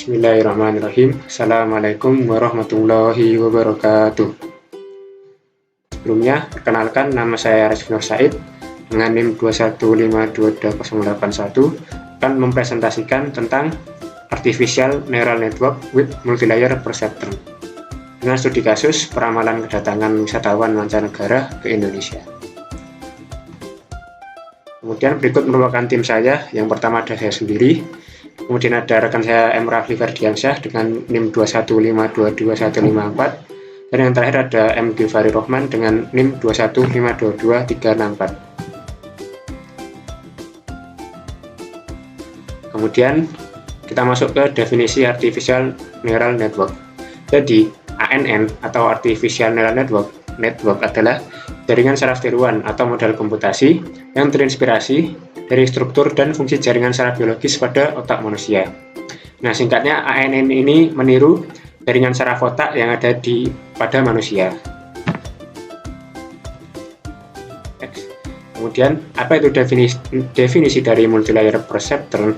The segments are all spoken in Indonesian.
Bismillahirrahmanirrahim. Assalamualaikum warahmatullahi wabarakatuh. Sebelumnya, perkenalkan nama saya Arif Nur Said dengan NIM 215220881 akan mempresentasikan tentang Artificial Neural Network with Multilayer Perceptron dengan studi kasus peramalan kedatangan wisatawan mancanegara ke Indonesia. Kemudian berikut merupakan tim saya. Yang pertama ada saya sendiri, kemudian ada rekan saya M. Rafli Ferdiansyah dengan NIM 215222154, dan yang terakhir ada M. Gifari Rohman dengan NIM 215222364. Kemudian kita masuk ke definisi Artificial Neural Network. Jadi ANN atau Artificial Neural Network adalah jaringan saraf tiruan atau model komputasi yang terinspirasi dari struktur dan fungsi jaringan saraf biologis pada otak manusia. Nah, singkatnya ANN ini meniru jaringan saraf otak yang ada pada manusia. Kemudian, apa itu definisi dari multilayer perceptron?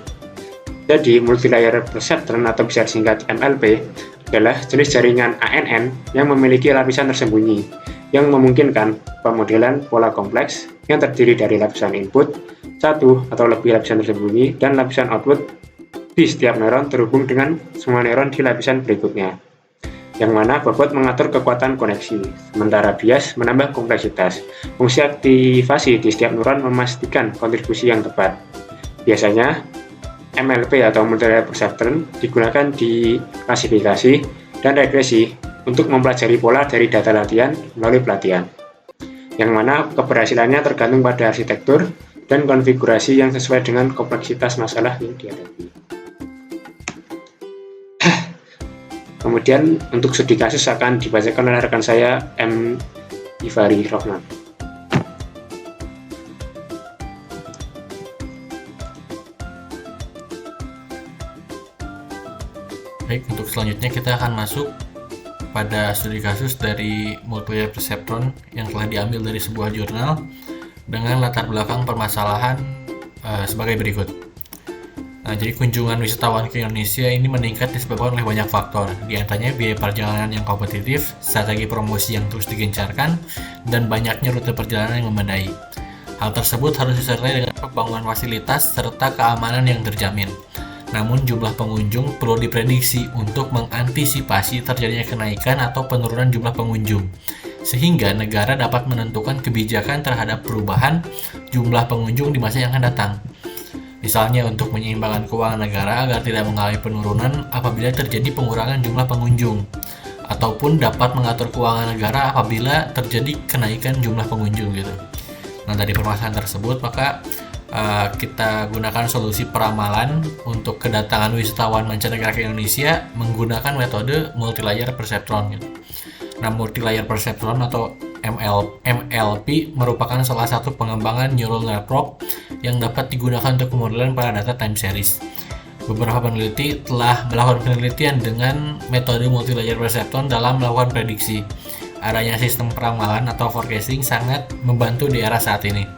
Jadi, multilayer perceptron atau bisa disingkat MLP adalah jenis jaringan ANN yang memiliki lapisan tersembunyi yang memungkinkan pemodelan pola kompleks yang terdiri dari lapisan input, satu atau lebih lapisan tersembunyi, dan lapisan output di setiap neuron terhubung dengan semua neuron di lapisan berikutnya, yang mana bobot mengatur kekuatan koneksi, sementara bias menambah kompleksitas. Fungsi aktivasi di setiap neuron memastikan kontribusi yang tepat. Biasanya, MLP atau Multilayer Perceptron digunakan di klasifikasi dan regresi untuk mempelajari pola dari data latihan melalui pelatihan, yang mana keberhasilannya tergantung pada arsitektur dan konfigurasi yang sesuai dengan kompleksitas masalah yang dihadapi. Kemudian untuk studi kasus akan dibacakan oleh rekan saya M. Gifari Rohman. Baik, untuk selanjutnya kita akan masuk pada studi kasus dari Multilayer Perceptron yang telah diambil dari sebuah jurnal dengan latar belakang permasalahan sebagai berikut. Nah, jadi kunjungan wisatawan ke Indonesia ini meningkat disebabkan oleh banyak faktor, di antaranya biaya perjalanan yang kompetitif, strategi promosi yang terus digencarkan, dan banyaknya rute perjalanan yang memadai. Hal tersebut harus disertai dengan pembangunan fasilitas serta keamanan yang terjamin. Namun jumlah pengunjung perlu diprediksi untuk mengantisipasi terjadinya kenaikan atau penurunan jumlah pengunjung, sehingga negara dapat menentukan kebijakan terhadap perubahan jumlah pengunjung di masa yang akan datang. Misalnya untuk menyeimbangkan keuangan negara agar tidak mengalami penurunan apabila terjadi pengurangan jumlah pengunjung, ataupun dapat mengatur keuangan negara apabila terjadi kenaikan jumlah pengunjung gitu. Nah, dari permasalahan tersebut maka kita gunakan solusi peramalan untuk kedatangan wisatawan mancanegara ke Indonesia menggunakan metode multilayer perceptron. Nah, multilayer perceptron atau MLP merupakan salah satu pengembangan neural network yang dapat digunakan untuk pemodelan pada data time series. Beberapa peneliti telah melakukan penelitian dengan metode multilayer perceptron dalam melakukan prediksi. Adanya sistem peramalan atau forecasting sangat membantu di era saat ini.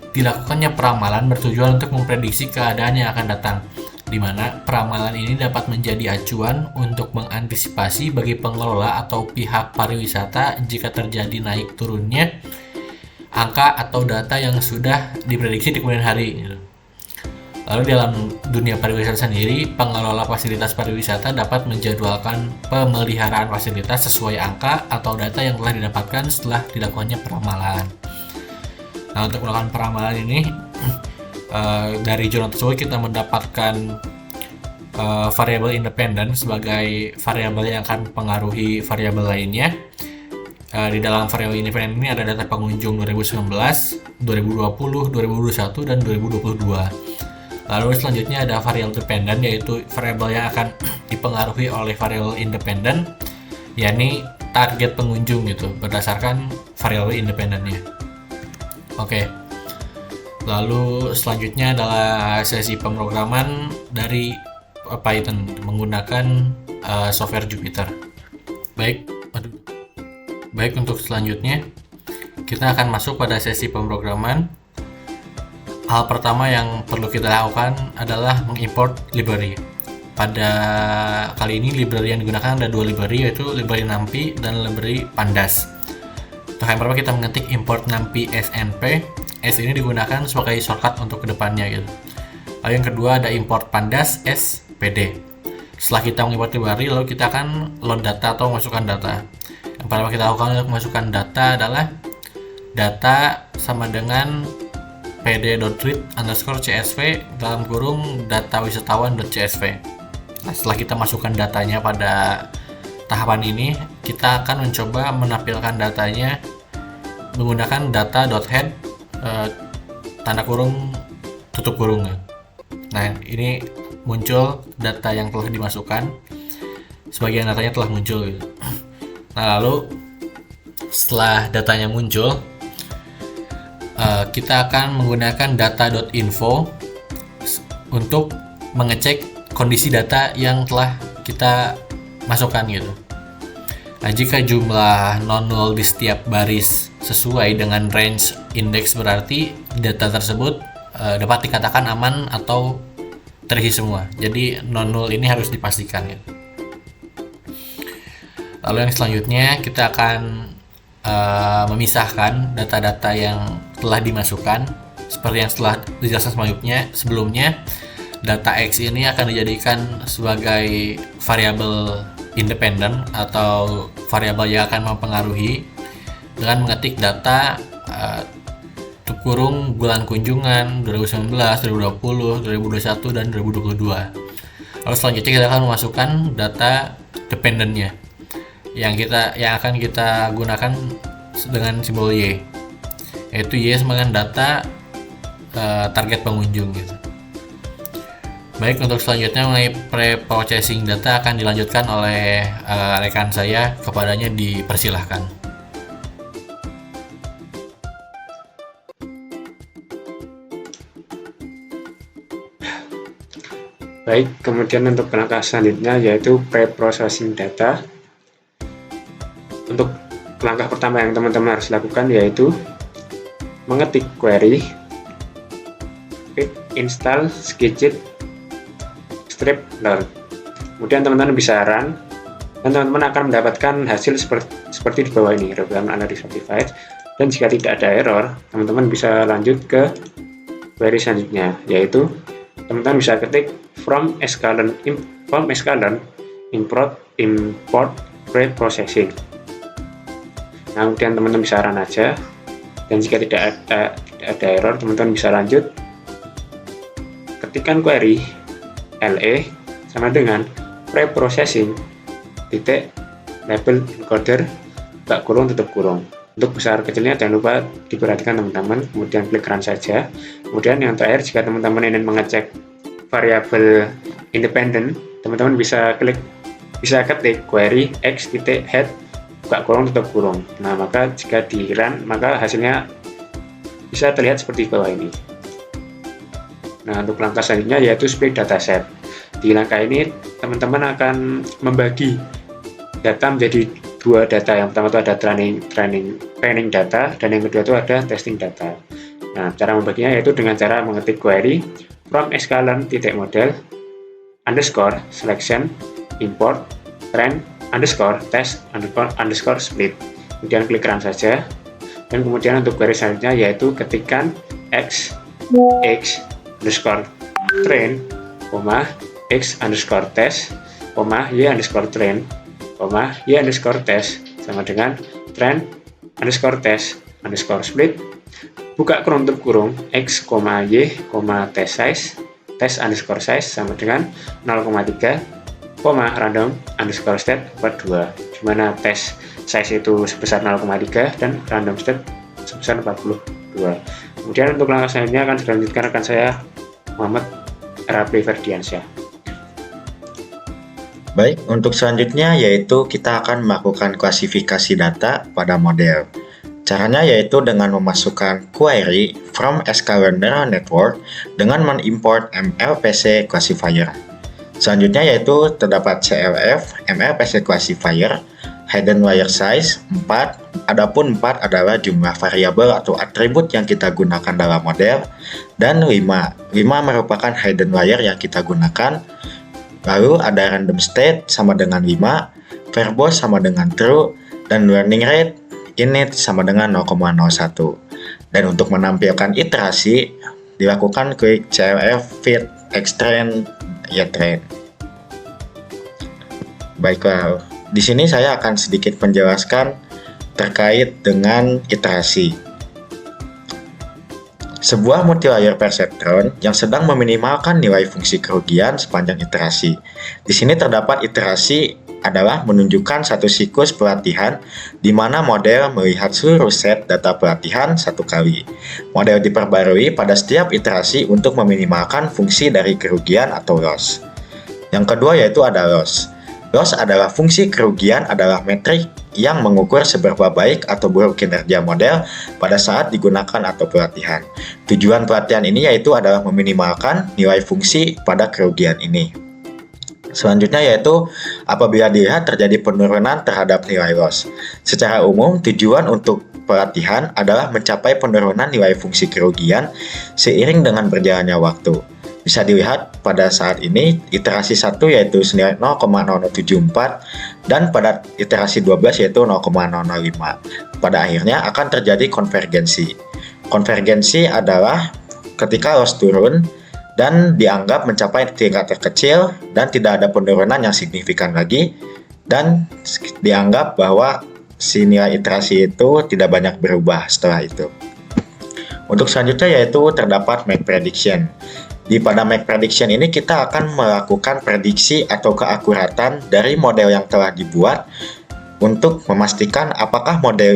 Dilakukannya peramalan bertujuan untuk memprediksi keadaan yang akan datang, di mana peramalan ini dapat menjadi acuan untuk mengantisipasi bagi pengelola atau pihak pariwisata jika terjadi naik turunnya angka atau data yang sudah diprediksi di kemudian hari. Lalu dalam dunia pariwisata sendiri, pengelola fasilitas pariwisata dapat menjadwalkan pemeliharaan fasilitas sesuai angka atau data yang telah didapatkan setelah dilakukannya peramalan. Nah, untuk melakukan peramalan ini dari jurnal tersebut kita mendapatkan variabel independen sebagai variabel yang akan mempengaruhi variabel lainnya. Di dalam variabel independen ini ada data pengunjung 2019, 2020, 2021, dan 2022. Lalu selanjutnya ada variabel dependen, yaitu variabel yang akan dipengaruhi oleh variabel independen, yakni target pengunjung gitu, berdasarkan variabel independennya. Oke, lalu selanjutnya adalah sesi pemrograman dari Python menggunakan software Jupyter. Baik, untuk selanjutnya kita akan masuk pada sesi pemrograman. Hal pertama yang perlu kita lakukan adalah mengimport library. pada kali ini library yang digunakan ada 2 library, yaitu library NumPy dan library Pandas. Untuk yang pertama kita mengetik import NumPy snp. S ini digunakan sebagai shortcut untuk kedepannya gitu. Lalu yang kedua ada import Pandas spd. Setelah kita mengimport library, lalu kita akan load data atau masukkan data. Yang pertama kita lakukan untuk masukkan data adalah data sama dengan pd.read_csv dalam kurung data wisatawan.csv. Nah, setelah kita masukkan datanya pada tahapan ini, kita akan mencoba menampilkan datanya menggunakan data.head tanda kurung tutup kurung. Nah, ini muncul data yang telah dimasukkan. Sebagian datanya telah muncul gitu. Nah, lalu setelah datanya muncul, kita akan menggunakan data.info untuk mengecek kondisi data yang telah kita masukkan gitu. Nah, jika jumlah non-null di setiap baris sesuai dengan range index, berarti data tersebut dapat dikatakan aman atau terisi semua. Jadi non-null ini harus dipastikan gitu. Lalu yang selanjutnya kita akan memisahkan data-data yang telah dimasukkan seperti yang setelah dijelaskan sebelumnya. Data X ini akan dijadikan sebagai variabel independen atau variabel yang akan mempengaruhi dengan mengetik data kurung bulan kunjungan 2019, 2020, 2021 dan 2022. Lalu selanjutnya kita akan memasukkan data dependennya yang akan kita gunakan dengan simbol Y, yaitu Y sama dengan data target pengunjung gitu. Baik, untuk selanjutnya mengenai pre-processing data akan dilanjutkan oleh rekan saya, kepadanya dipersilahkan. Baik, kemudian untuk langkah selanjutnya yaitu pre-processing data. Untuk langkah pertama yang teman-teman harus lakukan yaitu mengetik query pip install skidget strip learn. Kemudian teman-teman bisa run dan teman-teman akan mendapatkan hasil seperti di bawah ini, Requirement Analysis Certified. Dan jika tidak ada error, teman-teman bisa lanjut ke query selanjutnya, yaitu teman-teman bisa ketik from sklearn import pre-processing. Nah, kemudian teman-teman bisa run aja, dan jika tidak ada error, teman-teman bisa lanjut ketikkan query LE sama dengan pre-processing titik label encoder buka kurung tutup kurung. Untuk besar kecilnya jangan lupa diperhatikan teman-teman, kemudian klik run saja. Kemudian yang terakhir, jika teman-teman ingin mengecek variabel independen, teman-teman bisa ketik query x.head buka kurung tutup kurung. Nah, maka jika di run, maka hasilnya bisa terlihat seperti bawah ini. Nah, untuk langkah selanjutnya yaitu split dataset. Di langkah ini teman-teman akan membagi data menjadi 2 data. Yang pertama itu ada training data, dan yang kedua itu ada testing data. Nah, cara membaginya yaitu dengan cara mengetik query from sklearn.model underscore selection import train underscore test underscore split. Kemudian klik run saja, dan kemudian untuk query selanjutnya yaitu ketikkan x underscore train, x underscore test, y underscore train, y underscore test sama dengan train underscore test underscore split buka kurung tutup kurung x, y, test underscore size sama dengan 0,3, random underscore state 42, di mana test size itu sebesar 0,3 dan random state sebesar 42. Kemudian untuk langkah selanjutnya akan dilanjutkan rekan saya Muhammad Rapli Ferdiansyah. Baik, untuk selanjutnya yaitu kita akan melakukan klasifikasi data pada model. Caranya yaitu dengan memasukkan query from sklearn network dengan mengimport MLPC classifier. Selanjutnya yaitu terdapat CLF MLPC classifier hidden layer size 4, adapun 4 adalah jumlah variabel atau atribut yang kita gunakan dalam model, dan 5 merupakan hidden layer yang kita gunakan Lalu ada random state sama dengan 5, verbose sama dengan true, dan learning rate init sama dengan 0,01. Dan untuk menampilkan iterasi, dilakukan klik clf fit extrain train. Baiklah, di sini saya akan sedikit menjelaskan terkait dengan iterasi. Sebuah multilayer perceptron yang sedang meminimalkan nilai fungsi kerugian sepanjang iterasi. Di sini terdapat iterasi adalah menunjukkan satu siklus pelatihan di mana model melihat seluruh set data pelatihan satu kali. Model diperbarui pada setiap iterasi untuk meminimalkan fungsi dari kerugian atau loss. Yang kedua yaitu ada loss. Loss adalah fungsi kerugian adalah metrik yang mengukur seberapa baik atau buruk kinerja model pada saat digunakan atau pelatihan. Tujuan pelatihan ini yaitu adalah meminimalkan nilai fungsi pada kerugian ini. Selanjutnya yaitu apabila dilihat terjadi penurunan terhadap nilai loss. Secara umum, tujuan untuk pelatihan adalah mencapai penurunan nilai fungsi kerugian seiring dengan berjalannya waktu. Bisa dilihat pada saat ini iterasi 1 yaitu senilai 0,0074 dan pada iterasi 12 yaitu 0,005. Pada akhirnya akan terjadi konvergensi. Konvergensi adalah ketika loss turun dan dianggap mencapai tingkat terkecil dan tidak ada penurunan yang signifikan lagi, dan dianggap bahwa si nilai iterasi itu tidak banyak berubah setelah itu. Untuk selanjutnya yaitu terdapat make prediction. Pada make prediction ini kita akan melakukan prediksi atau keakuratan dari model yang telah dibuat untuk memastikan apakah model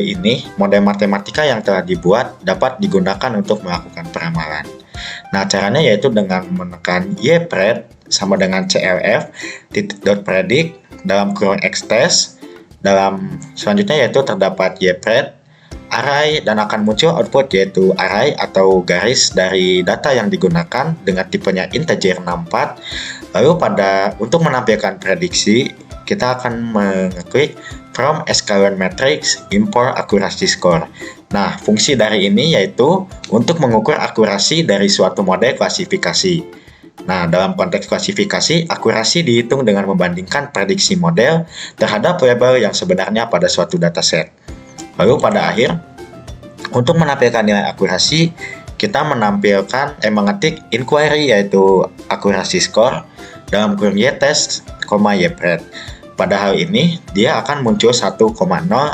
matematika yang telah dibuat dapat digunakan untuk melakukan peramalan. Nah, caranya yaitu dengan menekan ypred sama dengan clf .predict dalam kurung xtest. Selanjutnya yaitu terdapat ypred array dan akan muncul output yaitu array atau garis dari data yang digunakan dengan tipenya integer 64. Lalu untuk menampilkan prediksi kita akan mengeklik from scalar matrix import accuracy score. Nah, fungsi dari ini yaitu untuk mengukur akurasi dari suatu model klasifikasi. Nah, dalam konteks klasifikasi, akurasi dihitung dengan membandingkan prediksi model terhadap label yang sebenarnya pada suatu dataset. Lalu pada akhir, untuk menampilkan nilai akurasi, kita mengetik inquiry yaitu akurasi score dalam kurung ytest, ypred. Pada hal ini, dia akan muncul 1,0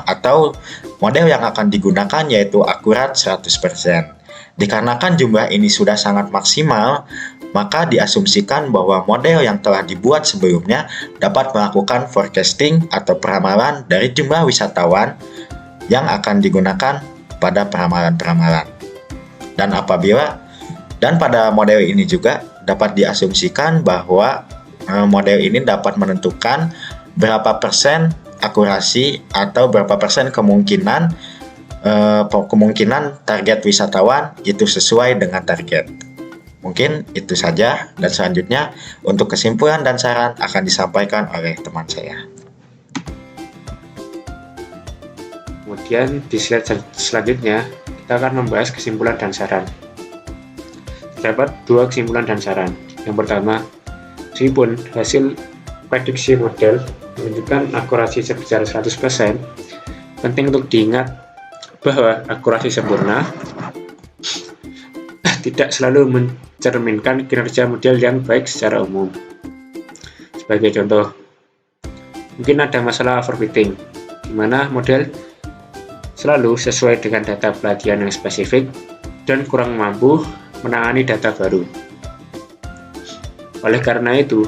atau model yang akan digunakan yaitu akurat 100%. Dikarenakan jumlah ini sudah sangat maksimal, maka diasumsikan bahwa model yang telah dibuat sebelumnya dapat melakukan forecasting atau peramalan dari jumlah wisatawan yang akan digunakan pada peramalan-peramalan. Dan pada model ini juga dapat diasumsikan bahwa model ini dapat menentukan berapa persen akurasi atau berapa persen kemungkinan target wisatawan itu sesuai dengan target. Mungkin itu saja, dan selanjutnya untuk kesimpulan dan saran akan disampaikan oleh teman saya. Kemudian di slide selanjutnya kita akan membahas kesimpulan dan saran. Terdapat dua kesimpulan dan saran. Yang pertama, meskipun hasil prediksi model menunjukkan akurasi sebesar 100%, penting untuk diingat bahwa akurasi sempurna tidak selalu mencerminkan kinerja model yang baik secara umum. Sebagai contoh, mungkin ada masalah overfitting, di mana model selalu sesuai dengan data pelatihan yang spesifik dan kurang mampu menangani data baru. Oleh karena itu,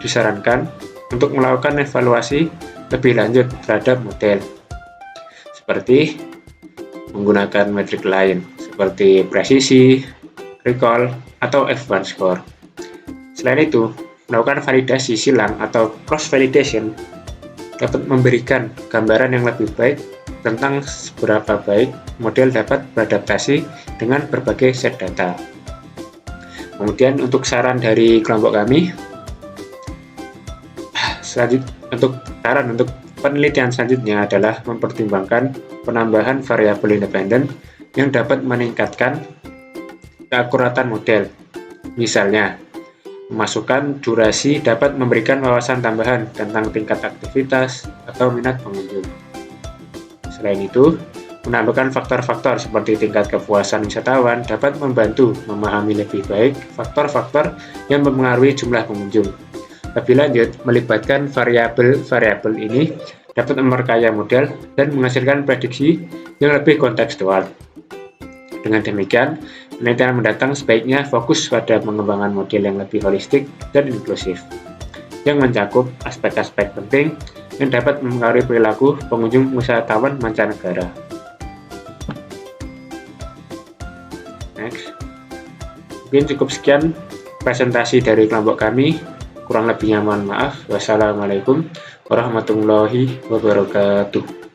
disarankan untuk melakukan evaluasi lebih lanjut terhadap model, seperti menggunakan metrik lain seperti presisi, recall, atau F1 score. Selain itu, melakukan validasi silang atau cross-validation dapat memberikan gambaran yang lebih baik tentang seberapa baik model dapat beradaptasi dengan berbagai set data. Kemudian untuk saran dari kelompok kami, untuk penelitian selanjutnya adalah mempertimbangkan penambahan variabel independen yang dapat meningkatkan keakuratan model. Misalnya, Memasukkan durasi dapat memberikan wawasan tambahan tentang tingkat aktivitas atau minat pengunjung. Selain itu, menambahkan faktor-faktor seperti tingkat kepuasan wisatawan dapat membantu memahami lebih baik faktor-faktor yang mempengaruhi jumlah pengunjung. Lebih lanjut, melibatkan variabel-variabel ini dapat memperkaya model dan menghasilkan prediksi yang lebih kontekstual. Dengan demikian, penelitian mendatang sebaiknya fokus pada pengembangan model yang lebih holistik dan inklusif, yang mencakup aspek-aspek penting yang dapat mempengaruhi perilaku pengunjung wisatawan mancanegara. Next. Mungkin cukup sekian presentasi dari kelompok kami. Kurang lebihnya mohon maaf. Wassalamualaikum warahmatullahi wabarakatuh.